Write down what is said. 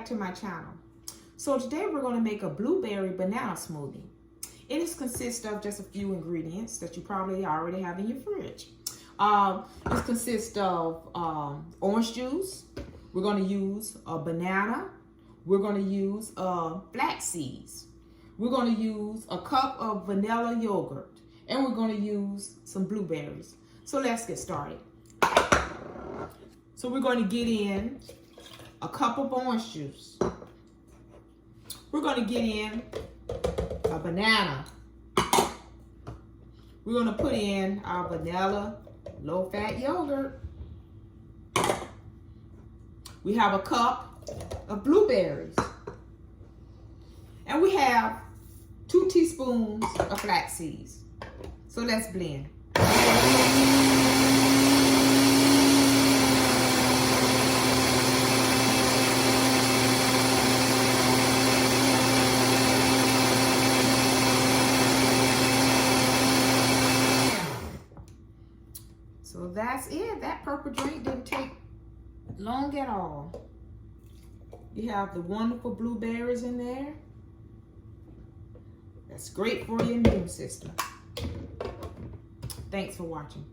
back to my channel. So today we're going to make a blueberry banana smoothie. It consists of just a few ingredients that you probably already have in your fridge. It consists of orange juice. We're going to use a banana. We're going to use flax seeds. We're going to use a cup of vanilla yogurt. And we're going to use some blueberries. So let's get started. So we're going to get in a cup of orange juice. We're going to get in a banana. We're going to put in our vanilla low-fat yogurt. We have a cup of blueberries. And we have 2 teaspoons of flax seeds. So let's blend. So that's it. That purple drink didn't take long at all. You have the wonderful blueberries in there. That's great for your immune system. Thanks for watching.